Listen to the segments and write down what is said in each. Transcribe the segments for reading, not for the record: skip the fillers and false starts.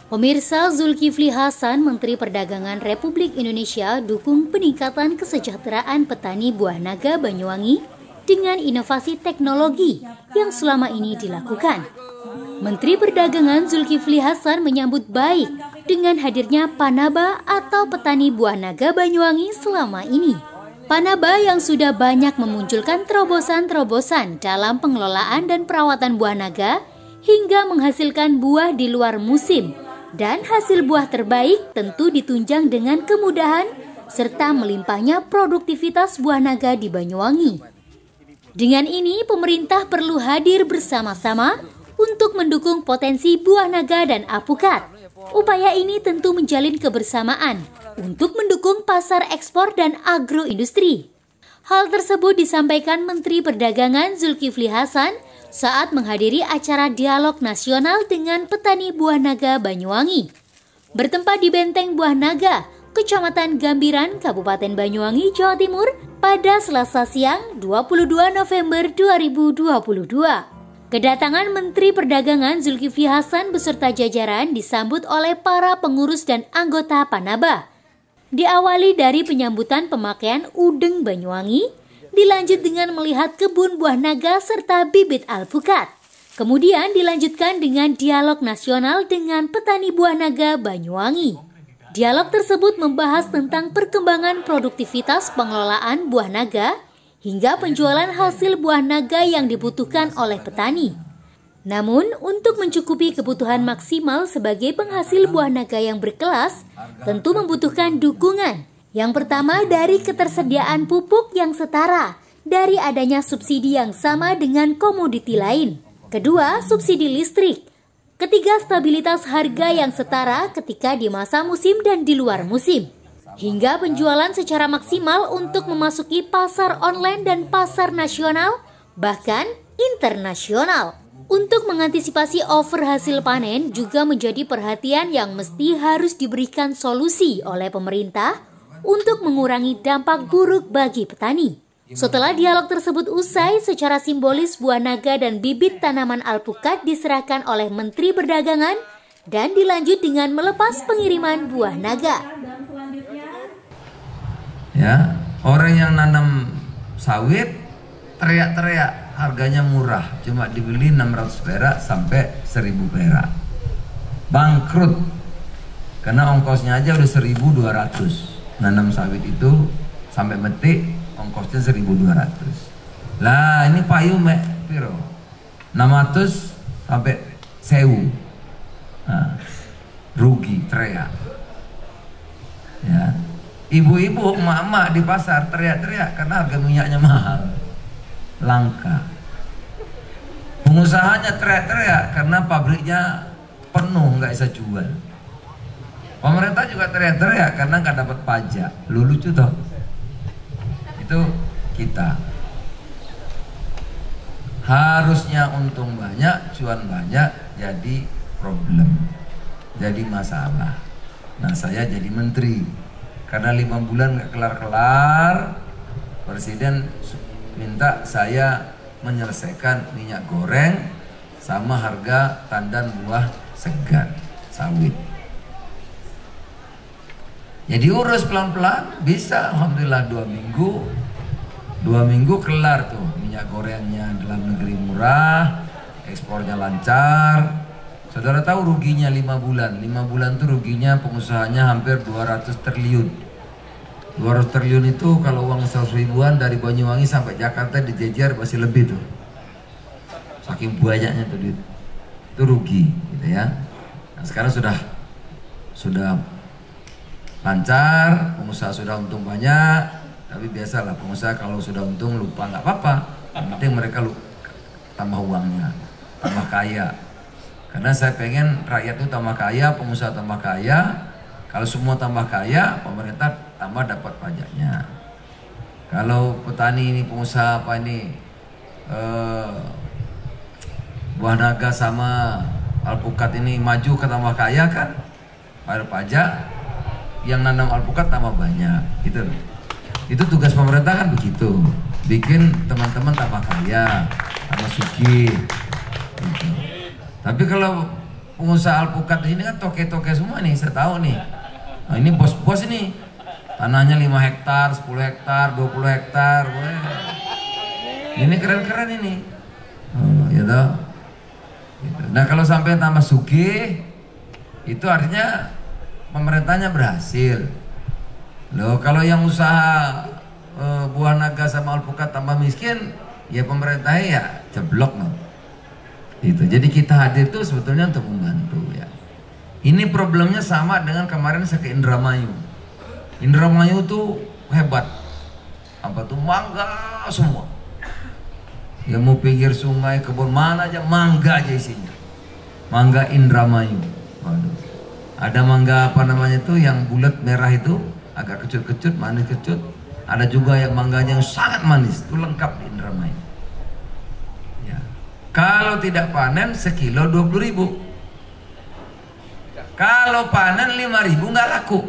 Pemirsa, Zulkifli Hasan, Menteri Perdagangan Republik Indonesia, dukung peningkatan kesejahteraan petani buah naga Banyuwangi dengan inovasi teknologi yang selama ini dilakukan. Menteri Perdagangan Zulkifli Hasan menyambut baik dengan hadirnya Panaba atau petani buah naga Banyuwangi selama ini. Panaba yang sudah banyak memunculkan terobosan-terobosan dalam pengelolaan dan perawatan buah naga hingga menghasilkan buah di luar musim. Dan hasil buah terbaik tentu ditunjang dengan kemudahan serta melimpahnya produktivitas buah naga di Banyuwangi. Dengan ini, pemerintah perlu hadir bersama-sama untuk mendukung potensi buah naga dan alpukat. Upaya ini tentu menjalin kebersamaan untuk mendukung pasar ekspor dan agroindustri. Hal tersebut disampaikan Menteri Perdagangan Zulkifli Hasan saat menghadiri acara dialog nasional dengan petani buah naga Banyuwangi. Bertempat di Benteng Buah Naga, Kecamatan Gambiran, Kabupaten Banyuwangi, Jawa Timur, pada Selasa siang 22 November 2022. Kedatangan Menteri Perdagangan Zulkifli Hasan beserta jajaran disambut oleh para pengurus dan anggota Panaba. Diawali dari penyambutan pemakaian udeng Banyuwangi, dilanjut dengan melihat kebun buah naga serta bibit alpukat. Kemudian dilanjutkan dengan dialog nasional dengan petani buah naga Banyuwangi. Dialog tersebut membahas tentang perkembangan produktivitas pengelolaan buah naga hingga penjualan hasil buah naga yang dibutuhkan oleh petani. Namun, untuk mencukupi kebutuhan maksimal sebagai penghasil buah naga yang berkelas, tentu membutuhkan dukungan. Yang pertama dari ketersediaan pupuk yang setara, dari adanya subsidi yang sama dengan komoditi lain. Kedua, subsidi listrik. Ketiga, stabilitas harga yang setara ketika di masa musim dan di luar musim. Hingga penjualan secara maksimal untuk memasuki pasar online dan pasar nasional, bahkan internasional. Untuk mengantisipasi over hasil panen juga menjadi perhatian yang mesti harus diberikan solusi oleh pemerintah untuk mengurangi dampak buruk bagi petani. Setelah dialog tersebut usai, secara simbolis buah naga dan bibit tanaman alpukat diserahkan oleh Menteri Perdagangan dan dilanjut dengan melepas pengiriman buah naga. Ya, orang yang nanam sawit teriak-teriak harganya murah, cuma dibeli 600 perak sampai 1000 perak. Bangkrut. Karena ongkosnya aja udah 1.200. Nanam sawit itu sampai metik ongkosnya 1.200. Lah ini payu mek piro? 600 sampai 1000. Nah, rugi teriak. Ya. Ibu-ibu, emak-emak di pasar teriak-teriak karena harga minyaknya mahal. Langka. Pengusahanya teriak-teriak karena pabriknya penuh nggak bisa jual. Pemerintah juga teriak-teriak karena nggak dapat pajak. Lucu toh. Itu kita. Harusnya untung banyak, cuan banyak, jadi problem, jadi masalah. Nah, saya jadi menteri karena 5 bulan nggak kelar-kelar. Presiden minta saya menyelesaikan minyak goreng sama harga tandan buah segar sawit. Jadi urus pelan-pelan, bisa alhamdulillah 2 minggu kelar tuh minyak gorengnya dalam negeri murah, ekspornya lancar. Saudara tahu ruginya 5 bulan. 5 bulan tuh ruginya pengusahanya hampir 200 triliun. 200 triliun itu kalau uang 100 ribuan dari Banyuwangi sampai Jakarta dijejer masih lebih tuh. Saking banyaknya tuh duit. Itu rugi gitu ya. Nah, sekarang sudah lancar, pengusaha sudah untung banyak, tapi biasalah pengusaha kalau sudah untung lupa nggak apa-apa, yang penting mereka tambah uangnya, tambah kaya. Karena saya pengen rakyat itu tambah kaya, pengusaha tambah kaya. Kalau semua tambah kaya, pemerintah tambah dapat pajaknya. Kalau petani ini pengusaha apa ini buah naga sama alpukat ini maju ke tambah kaya kan, bayar pajak. Yang nanam alpukat tambah banyak, gitu. Itu tugas pemerintah kan begitu, bikin teman-teman tambah kaya, tambah sugih. Gitu. Tapi kalau pengusaha alpukat di sini kan toke-toke semua nih, saya tahu nih. Nah, ini bos-bos ini. Tanahnya 5 hektar, 10 hektar, 20 hektar. Weh. Ini keren-keren ini. Oh, ya toh. Gitu. Nah, kalau sampai tambah sugih, itu artinya pemerintahnya berhasil. Loh, kalau yang usaha buah naga sama alpukat tambah miskin, ya pemerintahnya ya jeblok no. Gitu. Jadi kita hadir itu sebetulnya untuk membantu ya. Ini problemnya sama dengan kemarin saya ke Indramayu. Indramayu tuh hebat. Apa tuh mangga semua. Ya mau pinggir sungai, kebun mana aja mangga aja isinya. Mangga Indramayu. Waduh. Ada mangga apa namanya itu yang bulat merah itu, agak kecut-kecut, manis kecut. Ada juga yang mangganya yang sangat manis, itu lengkap di Indramayu. Ya. Kalau tidak panen sekilo 20.000. Kalau panen 5.000 nggak laku.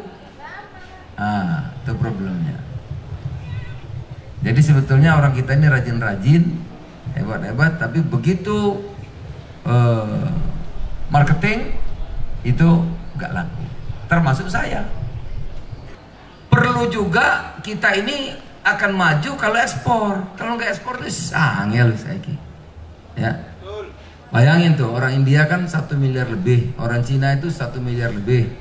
Ah, itu problemnya. Jadi sebetulnya orang kita ini rajin-rajin, hebat-hebat, tapi begitu marketing itu nggak laku. Termasuk saya. Perlu juga kita ini akan maju kalau ekspor. Kalau nggak ekspor itu angel saya ki. Ya. Bayangin tuh, orang India kan 1 miliar lebih, orang Cina itu 1 miliar lebih,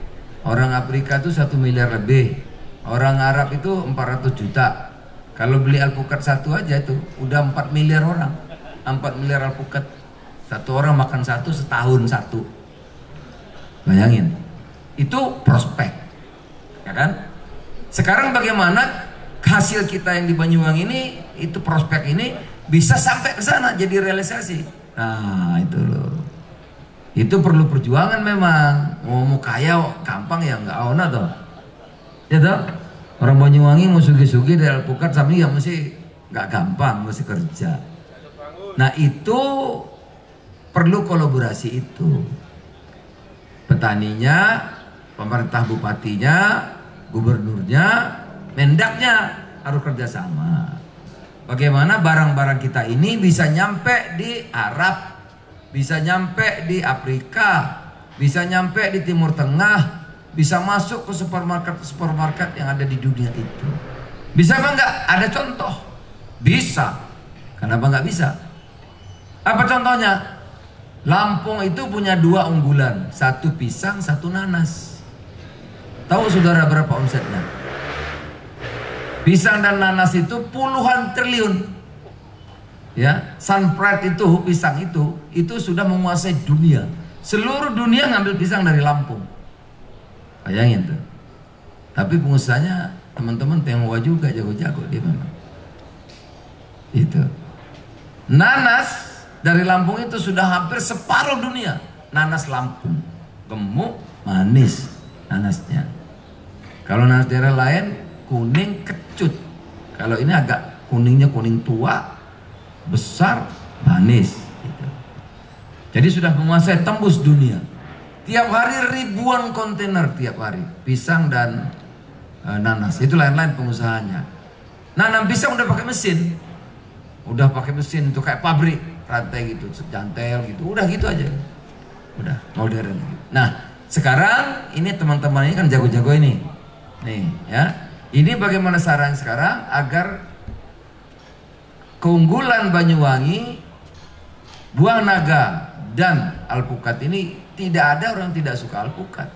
orang Afrika itu 1 miliar lebih, orang Arab itu 400 juta. Kalau beli alpukat satu aja itu udah 4 miliar orang. 4 miliar alpukat. Satu orang makan satu setahun satu. Bayangin. Itu prospek. Ya kan? Sekarang bagaimana hasil kita yang di Banyuwangi ini, itu prospek ini bisa sampai ke sana jadi realisasi. Nah, itu loh. Itu perlu perjuangan memang. Mau kaya gampang ya nggak ona toh. Ya toh? Orang Banyuwangi mau sugi-sugi dari alpukat sampai ya mesti nggak gampang, mesti kerja. Nah, itu perlu kolaborasi itu. Petaninya, pemerintah bupatinya, gubernurnya, mendaknya harus kerjasama. Bagaimana barang-barang kita ini bisa nyampe di Arab, bisa nyampe di Afrika, bisa nyampe di Timur Tengah, bisa masuk ke supermarket yang ada di dunia itu. Bisa apa enggak? Ada contoh. Bisa. Kenapa enggak bisa? Apa contohnya? Lampung itu punya 2 unggulan, 1 pisang, 1 nanas. Tahu saudara berapa omsetnya? Pisang dan nanas itu puluhan triliun. Ya, Sunpride itu, pisang itu sudah menguasai dunia. Seluruh dunia ngambil pisang dari Lampung. Bayangin tuh. Tapi pengusahanya teman-teman Tionghoa juga jago-jago dia memang. Itu. Nanas dari Lampung itu sudah hampir separuh dunia. Nanas Lampung. Gemuk, manis nanasnya. Kalau nanas daerah lain kuning kecut. Kalau ini agak kuningnya kuning tua, besar, manis gitu. Jadi sudah menguasai tembus dunia. Tiap hari ribuan kontainer tiap hari pisang dan nanas. Itu lain-lain pengusahanya. Nanam pisang udah pakai mesin. Udah pakai mesin itu kayak pabrik, rantai gitu, jantel gitu. Udah gitu aja. Udah modern gitu. Nah, sekarang ini teman-teman ini kan jago-jago ini. Nih, ya. Ini bagaimana saran sekarang agar keunggulan Banyuwangi, buah naga dan alpukat ini tidak ada orang tidak suka alpukat.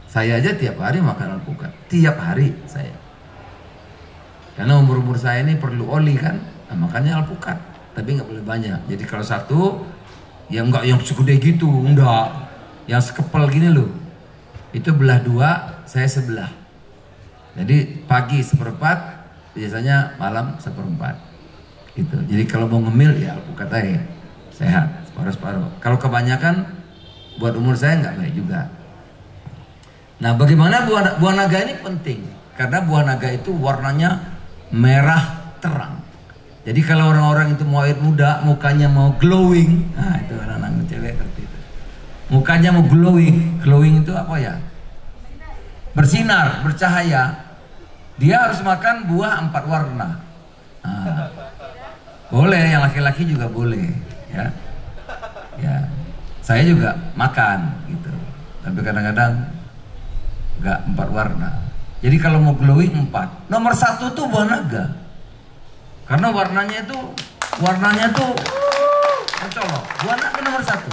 Saya aja tiap hari makan alpukat, tiap hari saya. Karena umur-umur saya ini perlu oli kan, nah, makanya alpukat. Tapi nggak boleh banyak. Jadi kalau satu, ya nggak yang segede gitu, enggak. Yang sekepel gini loh. Itu belah 2, saya sebelah. Jadi pagi 1/4, biasanya malam 1/4 gitu. Jadi kalau mau ngemil ya alpukat aja, sehat, separuh-separuh. Kalau kebanyakan buat umur saya nggak baik juga. Nah, bagaimana buah naga ini penting? Karena buah naga itu warnanya merah terang. Jadi kalau orang-orang itu mau awet muda, mukanya mau glowing, nah itu anak-anak cewek seperti itu. Mukanya mau glowing, glowing itu apa ya? Bersinar, bercahaya. Dia harus makan buah 4 warna. Nah, boleh, yang laki-laki juga boleh, ya. Ya. Saya juga makan gitu, tapi kadang-kadang nggak 4 warna. Jadi kalau mau glowing 4. Nomor 1 tuh buah naga, karena warnanya tuh mencolok. Buah naga nomor 1.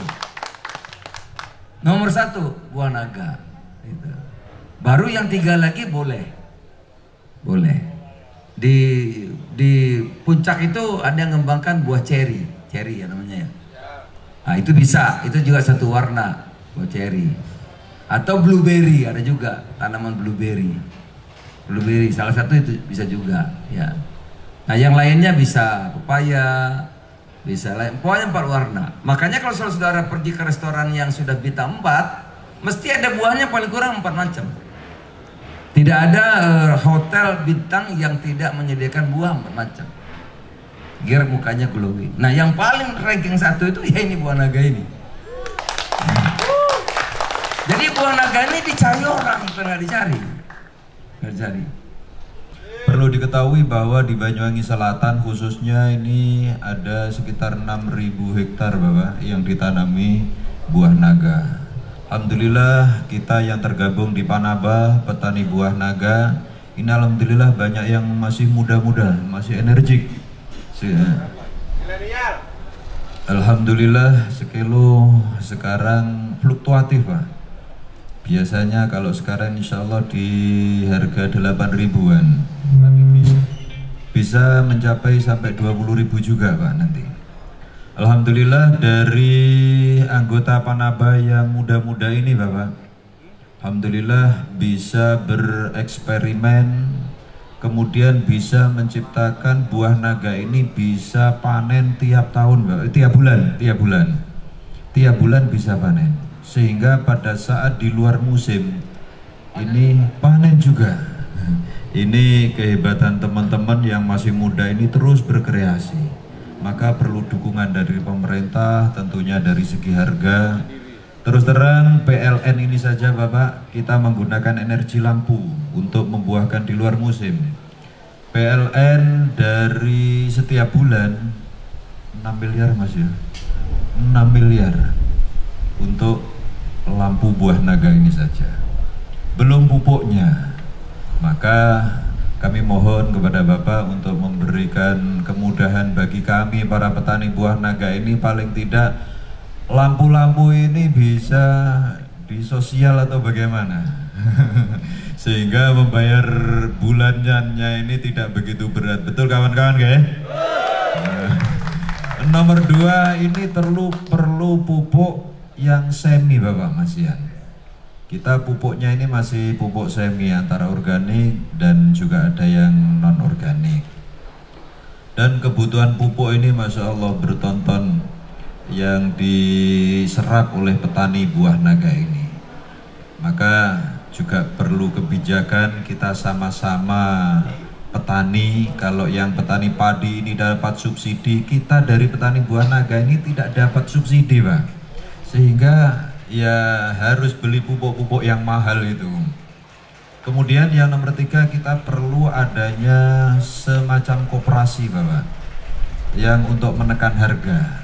Nomor 1 buah naga. Gitu. Baru yang 3 lagi boleh. Di puncak itu ada yang mengembangkan buah ceri ya namanya ya. Nah itu bisa, itu juga 1 warna buah ceri. Atau blueberry, ada juga tanaman blueberry. Salah satu itu bisa juga ya. Nah yang lainnya bisa pepaya, bisa lain, pokoknya 4 warna. Makanya kalau saudara pergi ke restoran yang sudah bintang 4, mesti ada buahnya paling kurang 4 macam. Tidak ada hotel bintang yang tidak menyediakan buah 4 macam. Biar mukanya glowing. Nah yang paling ranking 1 itu ya ini buah naga ini. Jadi buah naga ini dicari orang, bukan nggak dicari. Perlu diketahui bahwa di Banyuwangi Selatan khususnya ini ada sekitar 6.000 hektar Bapak yang ditanami buah naga. Alhamdulillah kita yang tergabung di Panaba, petani buah naga, ini alhamdulillah banyak yang masih muda-muda, masih energik. Alhamdulillah sekilo sekarang fluktuatif Pak. Biasanya kalau sekarang insya Allah di harga 8.000-an, bisa mencapai sampai 20.000 juga Pak nanti. Alhamdulillah dari anggota Panaba yang muda-muda ini Bapak, alhamdulillah bisa bereksperimen, kemudian bisa menciptakan buah naga ini bisa panen tiap tahun Bapak, tiap bulan bisa panen, sehingga pada saat di luar musim ini panen juga. Ini kehebatan teman-teman yang masih muda ini terus berkreasi. Maka perlu dukungan dari pemerintah, tentunya dari segi harga. Terus terang PLN ini saja Bapak, kita menggunakan energi lampu untuk membuahkan di luar musim. PLN dari setiap bulan 6 miliar Mas ya, 6 miliar untuk lampu buah naga ini saja, belum pupuknya. Maka kami mohon kepada Bapak untuk memberikan kemudahan bagi kami para petani buah naga ini, paling tidak lampu-lampu ini bisa di sosial atau bagaimana sehingga membayar bulanannya ini tidak begitu berat. Betul kawan-kawan guys? Nomor 2 ini perlu pupuk yang semi Bapak Mas Yan. Kita pupuknya ini masih pupuk semi antara organik dan juga ada yang non organik. Dan kebutuhan pupuk ini Masya Allah bertonton yang diserap oleh petani buah naga ini. Maka juga perlu kebijakan kita sama-sama petani. Kalau yang petani padi ini dapat subsidi, kita dari petani buah naga ini tidak dapat subsidi Pak, sehingga ya harus beli pupuk-pupuk yang mahal itu. Kemudian yang nomor 3, kita perlu adanya semacam koperasi Bapak yang untuk menekan harga.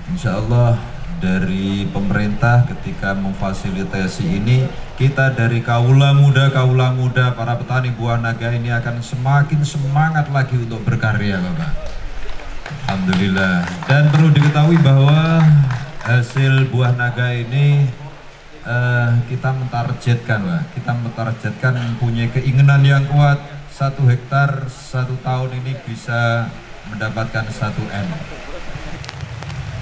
Insya Allah dari pemerintah ketika memfasilitasi ini, kita dari kaula muda para petani buah naga ini akan semakin semangat lagi untuk berkarya Bapak. Alhamdulillah. Dan perlu diketahui bahwa hasil buah naga ini kita mentargetkan Pak, kita mentargetkan mempunyai keinginan yang kuat, 1 hektar 1 tahun ini bisa mendapatkan 1 M.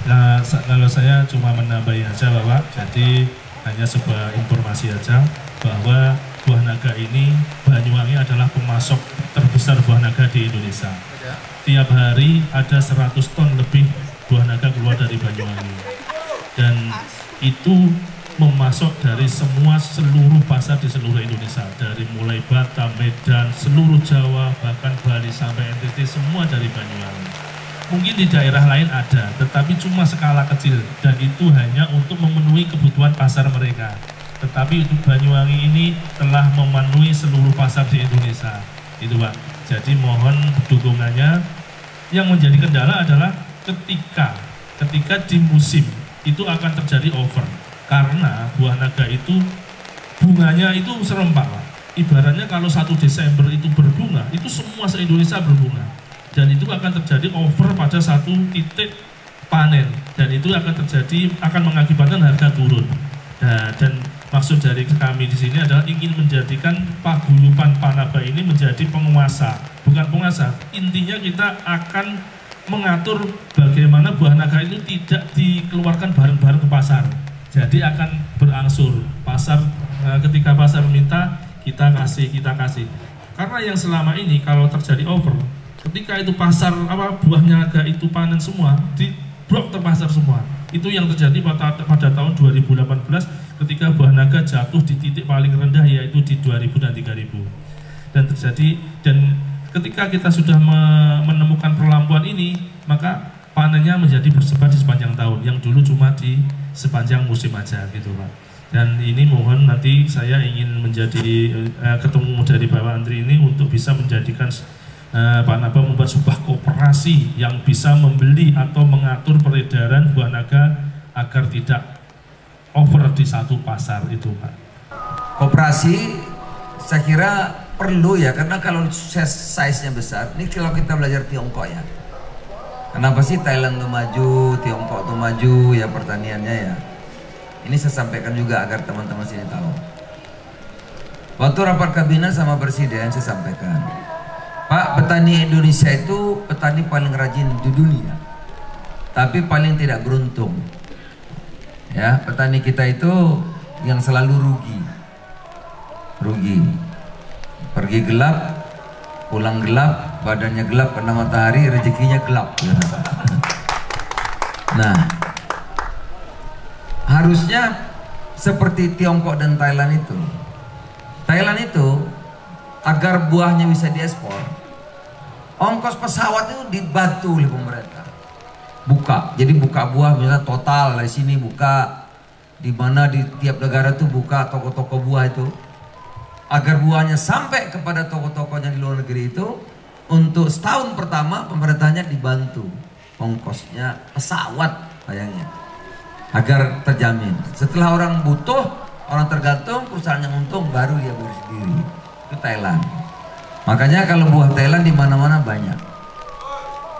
Nah, kalau saya cuma menambahi aja Bapak, jadi hanya sebuah informasi aja bahwa buah naga ini, Banyuwangi adalah pemasok terbesar buah naga di Indonesia. Tiap hari ada 100 ton lebih buah naga keluar dari Banyuwangi, dan itu memasok dari seluruh pasar di seluruh Indonesia, dari mulai Batam, Medan, seluruh Jawa, bahkan Bali sampai NTT, semua dari Banyuwangi. Mungkin di daerah lain ada, tetapi cuma skala kecil, dan itu hanya untuk memenuhi kebutuhan pasar mereka. Tetapi untuk Banyuwangi ini telah memenuhi seluruh pasar di Indonesia, itu Pak. Jadi mohon dukungannya. Yang menjadi kendala adalah ketika di musim itu akan terjadi over. Karena buah naga itu bunganya itu serempak, Pak. Ibaratnya kalau 1 Desember itu berbunga, itu semua se-Indonesia berbunga. Dan itu akan terjadi over pada satu titik panen. Dan itu akan terjadi, akan mengakibatkan harga turun. Nah, dan maksud dari kami di sini adalah ingin menjadikan paguyuban Panaba ini menjadi penguasa, bukan penguasa. Intinya kita akan mengatur bagaimana buah naga itu tidak dikeluarkan bareng-bareng ke pasar. Jadi akan berangsur. Pasar ketika pasar minta kita kasih. Karena yang selama ini kalau terjadi over, ketika itu pasar buah naga itu panen semua, di blok terpasar semua. Itu yang terjadi pada tahun 2018 ketika buah naga jatuh di titik paling rendah, yaitu di 2000 dan 3000. Dan ketika kita sudah menemukan perlampuan ini, maka panennya menjadi bersebar di sepanjang tahun, yang dulu cuma di sepanjang musim aja gitu, Pak. Dan ini mohon nanti saya ingin menjadi ketemu dari Bapak Andri ini untuk bisa menjadikan Panaba membuat sebuah koperasi yang bisa membeli atau mengatur peredaran buah naga agar tidak over di satu pasar itu, Pak. Koperasi saya kira perlu ya, karena kalau size-nya besar, ini kalau kita belajar Tiongkok ya, kenapa sih Thailand tuh maju, Tiongkok tuh maju ya pertaniannya ya. Ini saya sampaikan juga agar teman-teman sini tahu. Waktu rapat kabinet sama presiden saya sampaikan, Pak, petani Indonesia itu petani paling rajin di dunia, tapi paling tidak beruntung. Ya, petani kita itu yang selalu rugi. Pergi gelap, pulang gelap, badannya gelap kena matahari, rezekinya gelap. Nah, harusnya seperti Tiongkok dan Thailand itu. Thailand itu agar buahnya bisa diekspor, ongkos pesawat itu dibantu oleh pemerintah. Jadi buka buah misalnya total dari sini buka, di mana di tiap negara tuh buka toko-toko buah itu, agar buahnya sampai kepada toko-tokonya di luar negeri itu. Untuk setahun pertama pemerintahnya dibantu ongkosnya pesawat sayangnya, agar terjamin. Setelah orang butuh, orang tergantung, perusahaan yang untung baru dia berdiri. Itu Thailand. Makanya kalau buah Thailand di mana-mana banyak.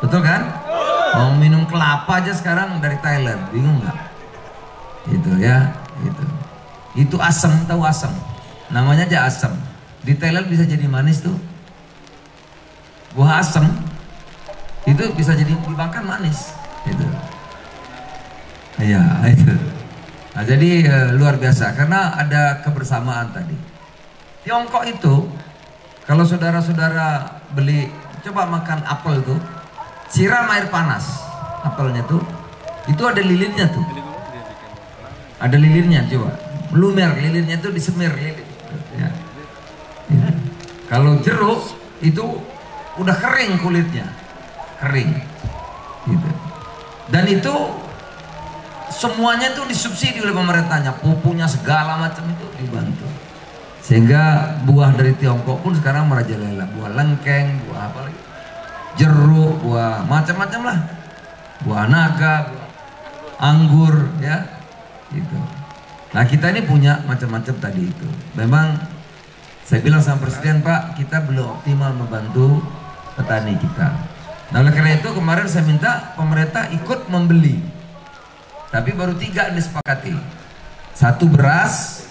Betul kan? Mau minum kelapa aja sekarang dari Thailand, bingung nggak? Itu ya, itu asam, tahu asam? Namanya aja asam. Di Thailand bisa jadi manis tuh. Buah asam itu bisa jadi dimakan manis. Itu. Iya, itu. Nah, jadi luar biasa karena ada kebersamaan tadi. Tiongkok itu kalau saudara-saudara beli, coba makan apel tuh, siram air panas apelnya tuh, itu ada lilitnya tuh, ada lilitnya, coba lumer lilitnya tuh disemir lilin ya. Kalau jeruk itu udah kering kulitnya, kering gitu. Dan itu semuanya tuh disubsidi oleh pemerintahnya, pupunya segala macam itu dibantu. Sehingga buah dari Tiongkok pun sekarang merajalela, buah lengkeng, buah apa lagi, jeruk, buah macam-macam lah, buah naga, buah anggur ya gitu. Nah kita ini punya macam-macam tadi itu. Memang saya bilang sama presiden, Pak, kita belum optimal membantu petani kita. Nah oleh karena itu kemarin saya minta pemerintah ikut membeli, tapi baru 3 disepakati. 1 beras,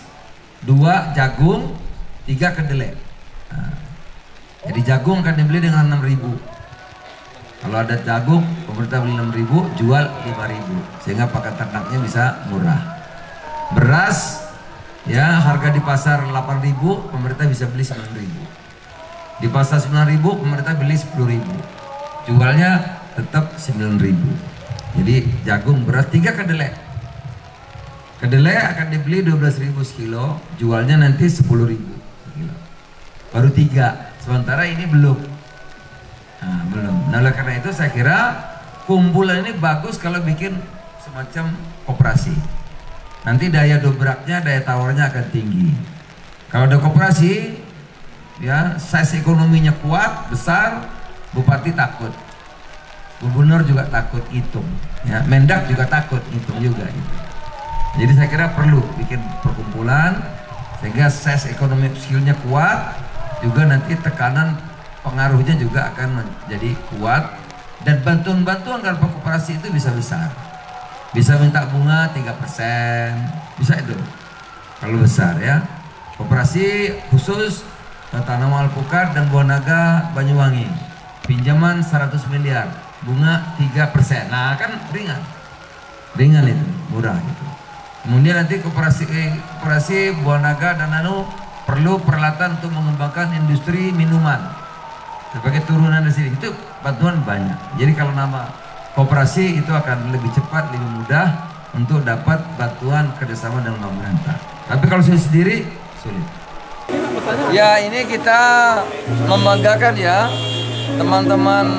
2 jagung, 3 kedelai. Nah, jadi jagung kan dibeli dengan 6.000. Kalau ada jagung, pemerintah beli 6.000, jual 5.000, sehingga pakan ternaknya bisa murah. Beras, ya harga di pasar 8.000, pemerintah bisa beli 9.000. Di pasar 9.000, pemerintah beli 10.000. Jualnya tetap 9.000. Jadi jagung, beras, 3 kedelai. Kedelai akan dibeli 12.000 sekilo, jualnya nanti 10.000 sekilo. Baru 3, sementara ini belum. Nah, belum. Nah, oleh karena itu saya kira kumpulan ini bagus kalau bikin semacam koperasi. Nanti daya dobraknya, daya tawarnya akan tinggi. Kalau ada koperasi, ya size ekonominya kuat, besar, bupati takut. Gubernur juga takut hitung, ya. Mendak juga takut hitung juga. Gitu. Jadi saya kira perlu bikin perkumpulan sehingga size ekonomi skillnya kuat, juga nanti tekanan pengaruhnya juga akan menjadi kuat, dan bantuan-bantuan kalau koperasi itu bisa besar, bisa minta bunga 3%, bisa itu kalau besar ya. Koperasi khusus tanaman alpukat dan buah naga Banyuwangi, pinjaman 100 miliar, bunga 3%. Nah kan ringan itu, murah itu. Kemudian nanti koperasi buah naga dan perlu peralatan untuk mengembangkan industri minuman sebagai turunan dari sini. Itu bantuan banyak. Jadi kalau nama koperasi itu akan lebih cepat, lebih mudah untuk dapat bantuan kerjasama dengan pemerintah. Tapi kalau saya sendiri sulit. Ya, ini kita membanggakan ya teman-teman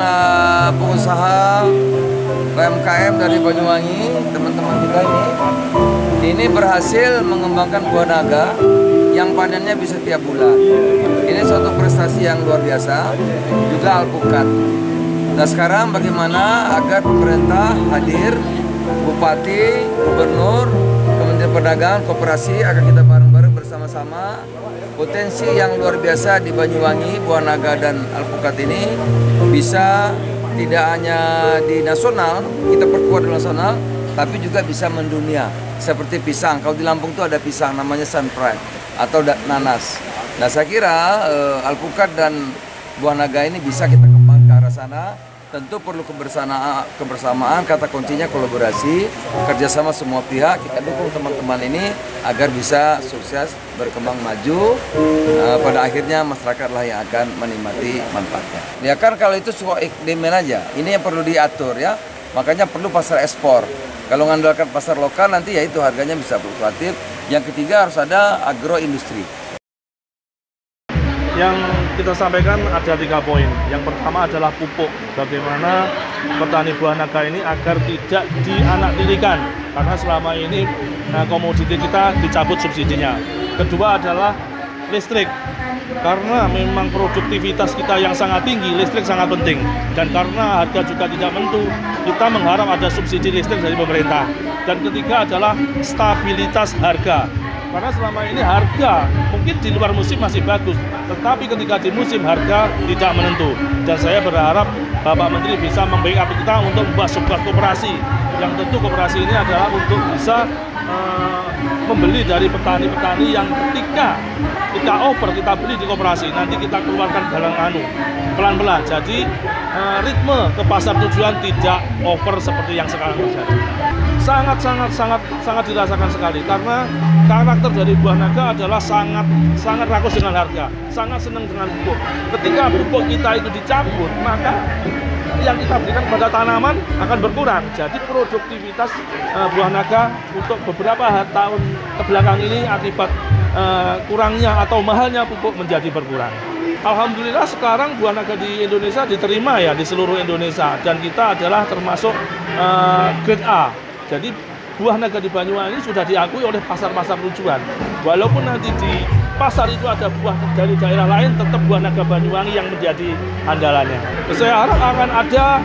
pengusaha UMKM dari Banyuwangi, teman-teman kita ini berhasil mengembangkan buah naga yang panennya bisa tiap bulan. Ini suatu prestasi yang luar biasa, juga alpukat. Nah sekarang bagaimana agar pemerintah hadir, bupati, gubernur, Kementerian Perdagangan, koperasi, agar kita bareng-bareng bersama-sama potensi yang luar biasa di Banyuwangi, buah naga dan alpukat ini bisa tidak hanya di nasional, kita perkuat di nasional, tapi juga bisa mendunia. Seperti pisang, kalau di Lampung itu ada pisang namanya sunpride atau nanas. Nah saya kira alpukat dan buah naga ini bisa kita kembangkan ke arah sana. Tentu perlu kebersamaan, kata kuncinya kolaborasi, kerjasama semua pihak. Kita dukung teman-teman ini agar bisa sukses, berkembang maju. Pada akhirnya masyarakatlah yang akan menikmati manfaatnya. Ya kan kalau itu soal demand aja, ini yang perlu diatur ya. Makanya perlu pasar ekspor. Kalau mengandalkan pasar lokal nanti ya itu harganya bisa fluktuatif. Yang ketiga harus ada agroindustri. Yang kita sampaikan ada 3 poin. Yang pertama adalah pupuk. Bagaimana petani buah naga ini agar tidak dianaktirikan, karena selama ini komoditi kita dicabut subsidinya. Kedua adalah listrik. Karena memang produktivitas kita yang sangat tinggi, listrik sangat penting. Dan karena harga juga tidak menentu, kita mengharap ada subsidi listrik dari pemerintah. Dan ketiga adalah stabilitas harga. Karena selama ini harga mungkin di luar musim masih bagus, tetapi ketika di musim harga tidak menentu. Dan saya berharap Bapak Menteri bisa membackup kita untuk membuat sebuah koperasi, yang tentu koperasi ini adalah untuk bisa membeli dari petani-petani yang ketika kita over, kita beli di koperasi, nanti kita keluarkan dalam pelan-pelan. Jadi ritme ke pasar tujuan tidak over seperti yang sekarang terjadi. Sangat dirasakan sekali, karena karakter dari buah naga adalah sangat rakus dengan harga, sangat senang dengan pupuk. Ketika pupuk kita itu dicabut, maka yang kita berikan kepada tanaman akan berkurang. Jadi produktivitas buah naga untuk beberapa tahun kebelakang ini akibat kurangnya atau mahalnya pupuk menjadi berkurang. Alhamdulillah sekarang buah naga di Indonesia diterima ya di seluruh Indonesia, dan kita adalah termasuk grade A. Jadi buah naga di Banyuwangi sudah diakui oleh pasar-pasar tujuan. Walaupun nanti di pasar itu ada buah dari daerah lain, tetap buah naga Banyuwangi yang menjadi andalannya. Saya harap akan ada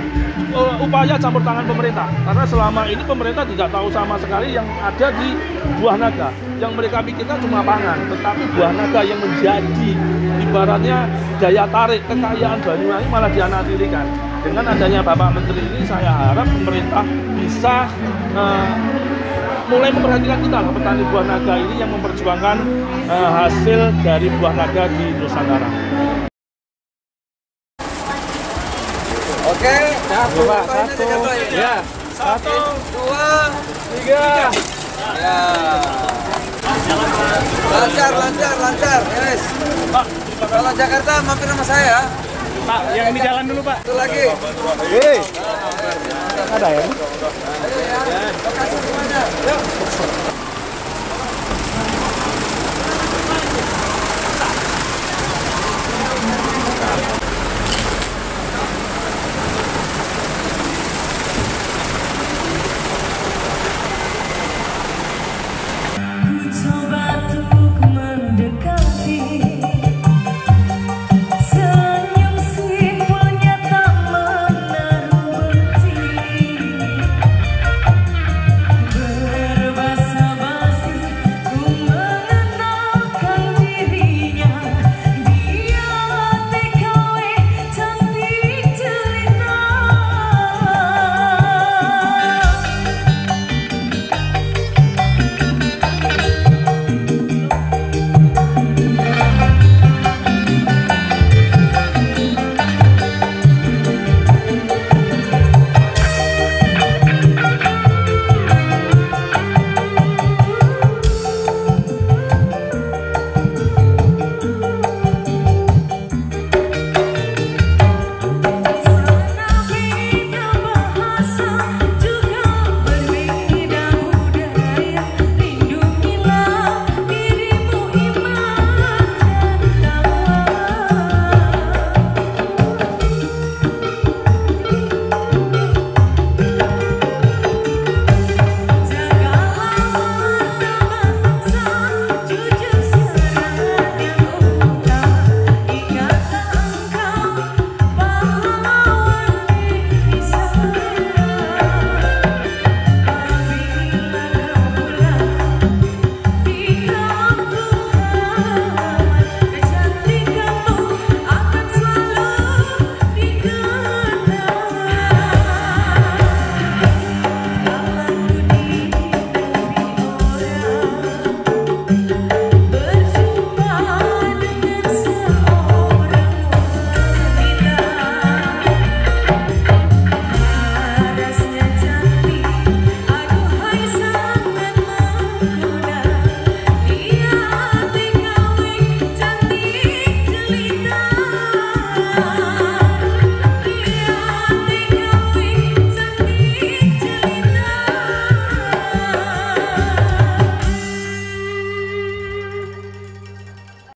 upaya campur tangan pemerintah, karena selama ini pemerintah tidak tahu sama sekali yang ada di buah naga. Yang mereka pikirkan cuma pangan, tetapi buah naga yang menjadi ibaratnya daya tarik kekayaan Banyuwangi malah dianaktirikan. Dengan adanya Bapak Menteri ini, saya harap pemerintah bisa mulai memperhatikan kita, petani buah naga ini yang memperjuangkan hasil dari buah naga di Nusantara. Oke, satu, ya, 1, 2, 3, ya. Lancar, yes. Pak, kalau Jakarta mampir sama saya. Pak, yang ini jalan dulu Pak. Itu lagi. Ada ya? Lokasi di mana? Yuk.